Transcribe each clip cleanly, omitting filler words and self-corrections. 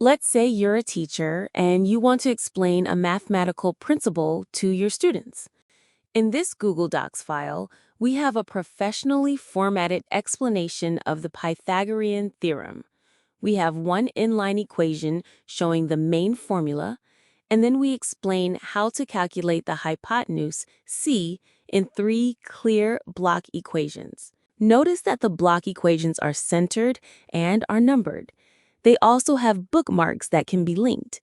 Let's say you're a teacher and you want to explain a mathematical principle to your students. In this Google Docs file, we have a professionally formatted explanation of the Pythagorean theorem. We have one inline equation showing the main formula, and then we explain how to calculate the hypotenuse, C, in 3 clear block equations. Notice that the block equations are centered and are numbered. They also have bookmarks that can be linked.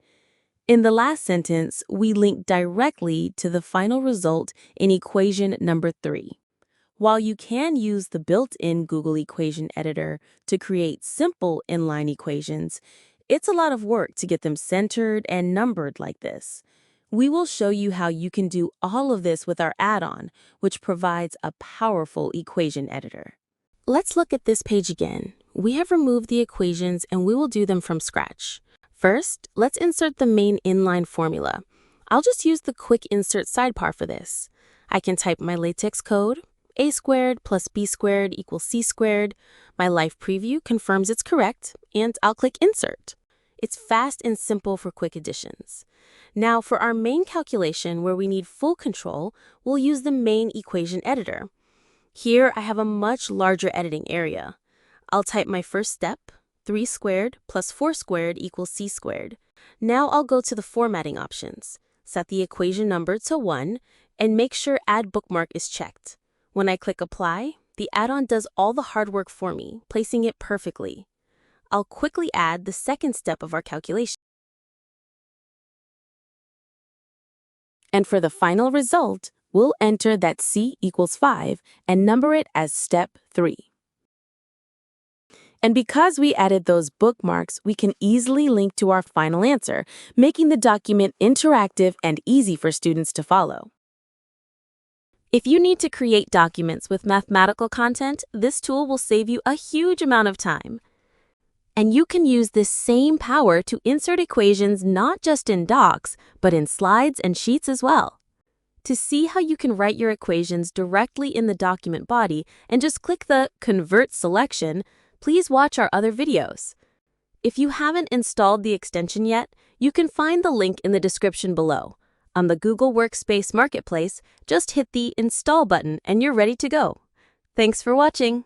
In the last sentence, we link directly to the final result in equation number 3. While you can use the built-in Google Equation Editor to create simple inline equations, it's a lot of work to get them centered and numbered like this. We will show you how you can do all of this with our add-on, which provides a powerful equation editor. Let's look at this page again. We have removed the equations and we will do them from scratch. First, let's insert the main inline formula. I'll just use the quick insert sidebar for this. I can type my LaTeX code, a squared plus b squared equals c squared. My live preview confirms it's correct, and I'll click insert. It's fast and simple for quick additions. Now for our main calculation where we need full control, we'll use the main equation editor. Here I have a much larger editing area. I'll type my first step, 3 squared plus 4 squared equals c squared. Now I'll go to the formatting options, set the equation number to 1, and make sure Add Bookmark is checked. When I click Apply, the add-on does all the hard work for me, placing it perfectly. I'll quickly add the second step of our calculation. And for the final result, we'll enter that c equals 5 and number it as step 3. And because we added those bookmarks, we can easily link to our final answer, making the document interactive and easy for students to follow. If you need to create documents with mathematical content, this tool will save you a huge amount of time. And you can use this same power to insert equations not just in docs, but in slides and sheets as well. To see how you can write your equations directly in the document body and just click the Convert selection, please watch our other videos. If you haven't installed the extension yet, you can find the link in the description below. On the Google Workspace Marketplace, just hit the Install button and you're ready to go. Thanks for watching.